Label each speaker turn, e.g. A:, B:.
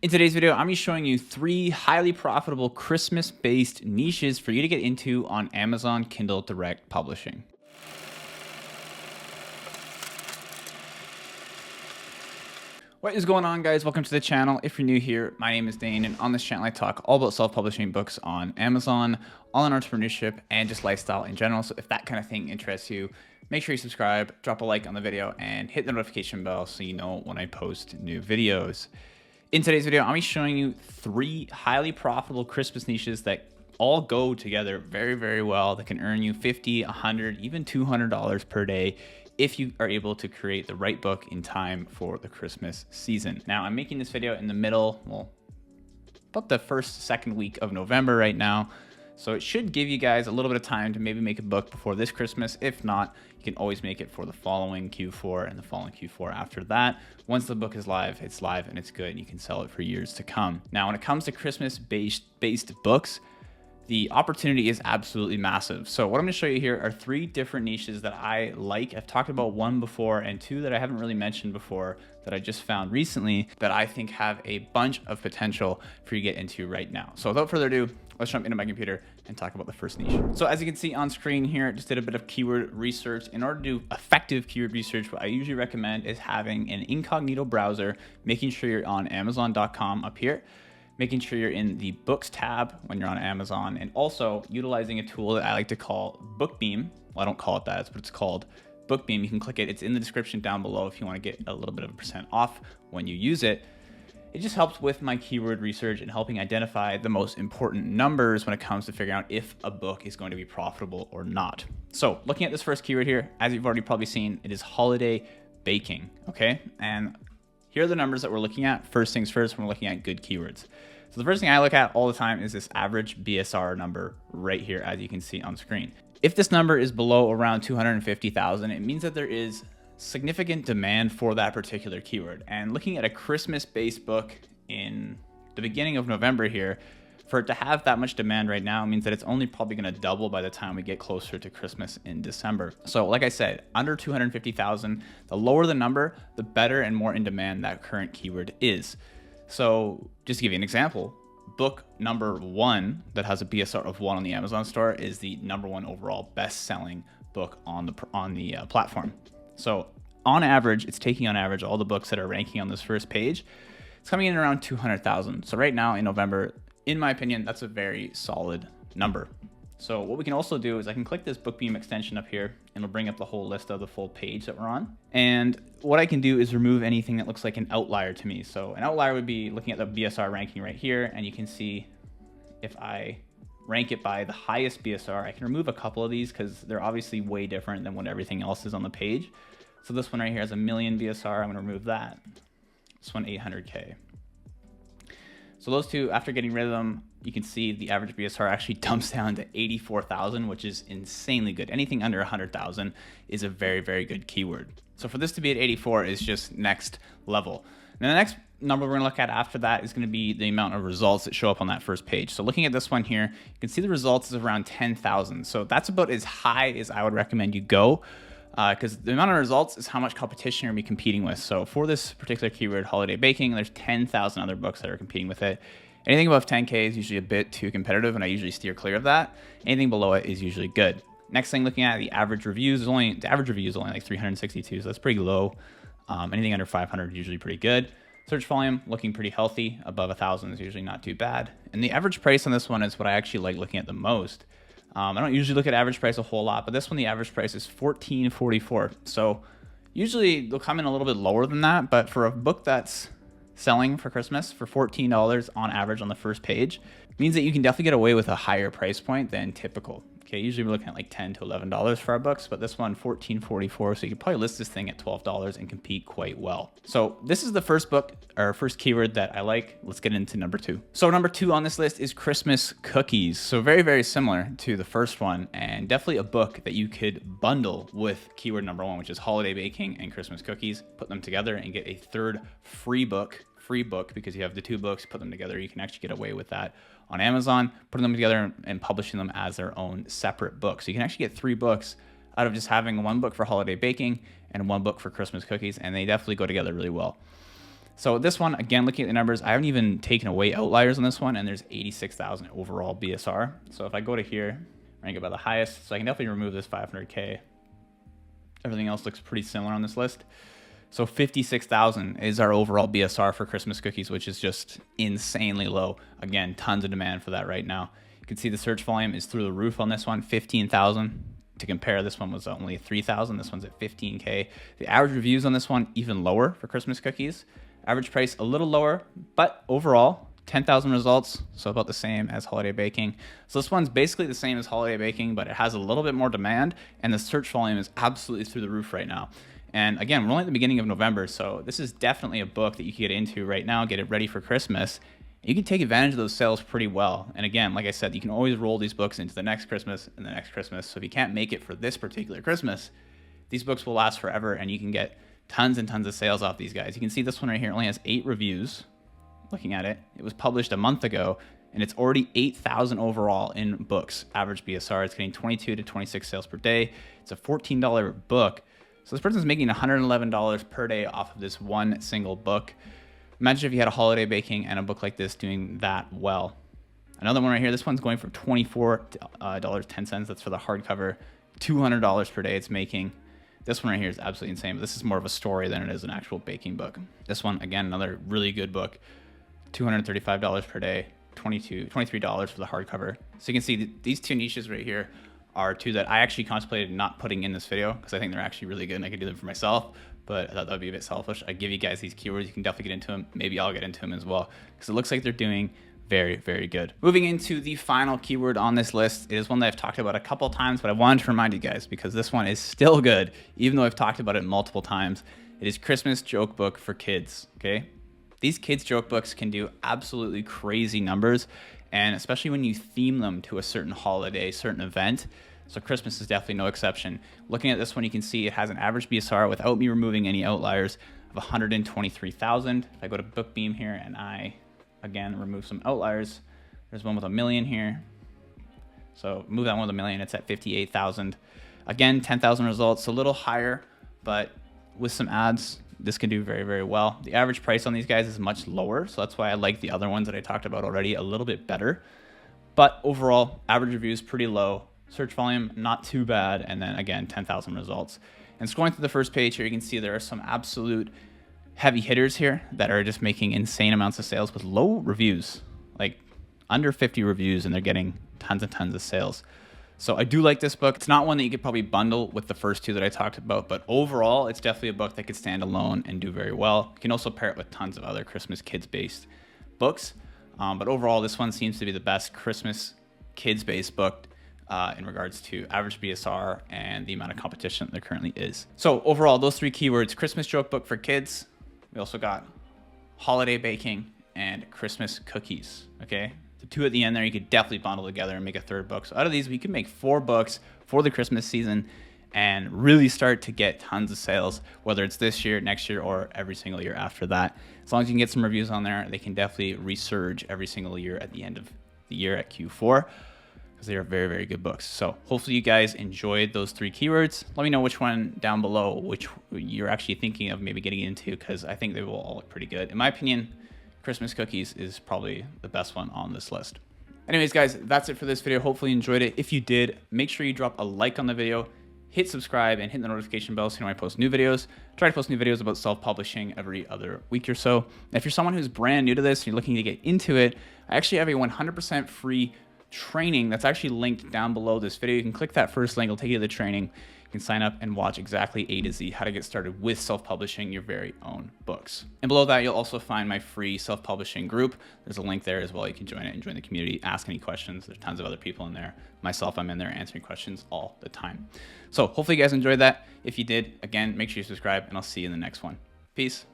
A: In today's video, I'm going to be showing you 3 highly profitable Christmas-based niches for you to get into on Amazon Kindle Direct Publishing. What is going on, guys? Welcome to the channel. If you're new here, my name is Dane, and on this channel I talk all about self-publishing books on Amazon, all in entrepreneurship, and just lifestyle in general. So if that kind of thing interests you, make sure you subscribe, drop a like on the video, and hit the notification bell so you know when I post new videos. In today's video, I'm showing you 3 highly profitable Christmas niches that all go together very, very well, that can earn you $50, $100, even $200 per day if you are able to create the right book in time for the Christmas season. Now, I'm making this video in the middle, well, about the second week of November right now. So it should give you guys a little bit of time to maybe make a book before this Christmas. If not, you can always make it for the following Q4 and the following Q4 after that. Once the book is live, it's live and it's good, and you can sell it for years to come. Now, when it comes to Christmas-based books, the opportunity is absolutely massive. So what I'm going to show you here are 3 different niches that I like. I've talked about 1 before, and 2 that I haven't really mentioned before that I just found recently that I think have a bunch of potential for you to get into right now. So without further ado, let's jump into my computer and talk about the first niche. So as you can see on screen here, I just did a bit of keyword research. In order to do effective keyword research, what I usually recommend is having an incognito browser, making sure you're on Amazon.com up here, making sure you're in the books tab when you're on Amazon, and also utilizing a tool that I like to call Bookbeam. Well, I don't call it that, that's what it's called. Bookbeam, you can click it. It's in the description down below if you want to get a little bit of a % off when you use it. It just helps with my keyword research and helping identify the most important numbers when it comes to figuring out if a book is going to be profitable or not. So looking at this first keyword here, as you've already probably seen, it is holiday baking, okay? And here are the numbers that we're looking at. First things first, we're looking at good keywords. So the first thing I look at all the time is this average BSR number right here, as you can see on screen. If this number is below around 250,000, it means that there is significant demand for that particular keyword. And looking at a Christmas-based book in the beginning of November here, for it to have that much demand right now means that it's only probably going to double by the time we get closer to Christmas in December. So like I said, under 250,000, the lower the number, the better and more in demand that current keyword is. So just to give you an example, book number 1 that has a BSR of 1 on the Amazon store is the #1 overall best-selling book on the platform. So on average, it's taking on average all the books that are ranking on this first page. It's coming in around 200,000. So right now in November, in my opinion, that's a very solid number. So what we can also do is I can click this Bookbeam extension up here, and it'll bring up the whole list of the full page that we're on. And what I can do is remove anything that looks like an outlier to me. So an outlier would be looking at the BSR ranking right here, and you can see if I rank it by the highest BSR, I can remove a couple of these because they're obviously way different than what everything else is on the page. So this one right here has 1,000,000 BSR. I'm going to remove that. This one 800K. So those two, after getting rid of them, you can see the average BSR actually dumps down to 84,000, which is insanely good. Anything under 100,000 is a very, very good keyword. So for this to be at 84 is just next level. Now the next number we're going to look at after that is going to be the amount of results that show up on that first page. So looking at this one here, you can see the results is around 10,000. So that's about as high as I would recommend you go, because the amount of results is how much competition you're going to be competing with. So for this particular keyword, holiday baking, there's 10,000 other books that are competing with it. Anything above 10K is usually a bit too competitive, and I usually steer clear of that. Anything below it is usually good. Next thing, looking at the average reviews, the average review is only like 362, so that's pretty low. Anything under 500 is usually pretty good. Search volume looking pretty healthy. Above 1,000 is usually not too bad. And the average price on this one is what I actually like looking at the most. I don't usually look at average price a whole lot, but this one, the average price is $14.44. So usually they'll come in a little bit lower than that, but for a book that's selling for Christmas for $14 on average on the first page means that you can definitely get away with a higher price point than typical. Okay, usually we're looking at like $10 to $11 for our books, but this one $14.44, so you could probably list this thing at $12 and compete quite well. So this is the first book, or first keyword that I like. Let's get into number 2. So number 2 on this list is Christmas cookies. So very, very similar to the first one, and definitely a book that you could bundle with keyword number 1, which is holiday baking and Christmas cookies. Put them together and get a third free book because you have the 2 books, put them together. You can actually get away with that on Amazon, putting them together and publishing them as their own separate book. So you can actually get 3 books out of just having 1 book for holiday baking and 1 book for Christmas cookies, and they definitely go together really well. So this one, again, looking at the numbers, I haven't even taken away outliers on this one, and there's 86,000 overall BSR. So if I go to here, rank it by the highest, so I can definitely remove this 500K. Everything else looks pretty similar on this list. So 56,000 is our overall BSR for Christmas cookies, which is just insanely low. Again, tons of demand for that right now. You can see the search volume is through the roof on this one, 15,000. To compare, this one was only 3,000. This one's at 15K. The average reviews on this one, even lower for Christmas cookies. Average price, a little lower, but overall, 10,000 results, so about the same as holiday baking. So this one's basically the same as holiday baking, but it has a little bit more demand, and the search volume is absolutely through the roof right now. And again, we're only at the beginning of November, so this is definitely a book that you can get into right now, get it ready for Christmas. You can take advantage of those sales pretty well. And again, like I said, you can always roll these books into the next Christmas and the next Christmas. So if you can't make it for this particular Christmas, these books will last forever, and you can get tons and tons of sales off these guys. You can see this one right here only has 8 reviews. Looking at it, it was published a month ago, and it's already 8,000 overall in books. Average BSR, it's getting 22 to 26 sales per day. It's a $14 book. So this person's making $111 per day off of this one single book. Imagine if you had a holiday baking and a book like this doing that well. Another one right here, this one's going for $24.10. That's for the hardcover. $200 per day it's making. This one right here is absolutely insane, but this is more of a story than it is an actual baking book. This one, again, another really good book. $235 per day, $23 for the hardcover. So you can see these two niches right here are two that I actually contemplated not putting in this video because I think they're actually really good and I could do them for myself, but I thought that would be a bit selfish. I give you guys these keywords. You can definitely get into them. Maybe I'll get into them as well because it looks like they're doing very, very good. Moving into the final keyword on this list, it is one that I've talked about a couple times, but I wanted to remind you guys because this one is still good, even though I've talked about it multiple times. It is Christmas joke book for kids, okay? These kids joke books can do absolutely crazy numbers, and especially when you theme them to a certain holiday, certain event. So Christmas is definitely no exception. Looking at this one, you can see it has an average BSR without me removing any outliers of 123,000. If I go to Bookbeam here and I, again, remove some outliers, there's one with 1 million here. So move that one with 1 million, it's at 58,000. Again, 10,000 results, a little higher, but with some ads, this can do very, very well. The average price on these guys is much lower, so that's why I like the other ones that I talked about already a little bit better. But overall, average reviews pretty low. Search volume, not too bad. And then again, 10,000 results. And scrolling through the first page here, you can see there are some absolute heavy hitters here that are just making insane amounts of sales with low reviews, like under 50 reviews, and they're getting tons and tons of sales. So I do like this book. It's not one that you could probably bundle with the first two that I talked about, but overall, it's definitely a book that could stand alone and do very well. You can also pair it with tons of other Christmas kids-based books. But overall, this one seems to be the best Christmas kids-based book in regards to average BSR and the amount of competition there currently is. So overall, those 3 keywords: Christmas joke book for kids. We also got holiday baking and Christmas cookies, okay? The 2 at the end there, you could definitely bundle together and make a 3rd book. So out of these, we could make 4 books for the Christmas season and really start to get tons of sales, whether it's this year, next year, or every single year after that. As long as you can get some reviews on there, they can definitely resurge every single year at the end of the year at Q4. Because they are very, very good books. So hopefully you guys enjoyed those 3 keywords. Let me know which one down below, which you're actually thinking of maybe getting into, because I think they will all look pretty good. In my opinion, Christmas cookies is probably the best one on this list. Anyways, guys, that's it for this video. Hopefully you enjoyed it. If you did, make sure you drop a like on the video, hit subscribe, and hit the notification bell so you know when I post new videos. Try to post new videos about self-publishing every other week or so. And if you're someone who's brand new to this and you're looking to get into it, I actually have a 100% free training that's actually linked down below this video. You can click that first link, it'll take you to the training. You can sign up and watch exactly A to Z how to get started with self-publishing your very own books. And below that, you'll also find my free self-publishing group. There's a link there as well. You can join it and join the community, ask any questions. There's tons of other people in there. Myself, I'm in there answering questions all the time. So hopefully you guys enjoyed that. If you did, again, make sure you subscribe, and I'll see you in the next one. Peace.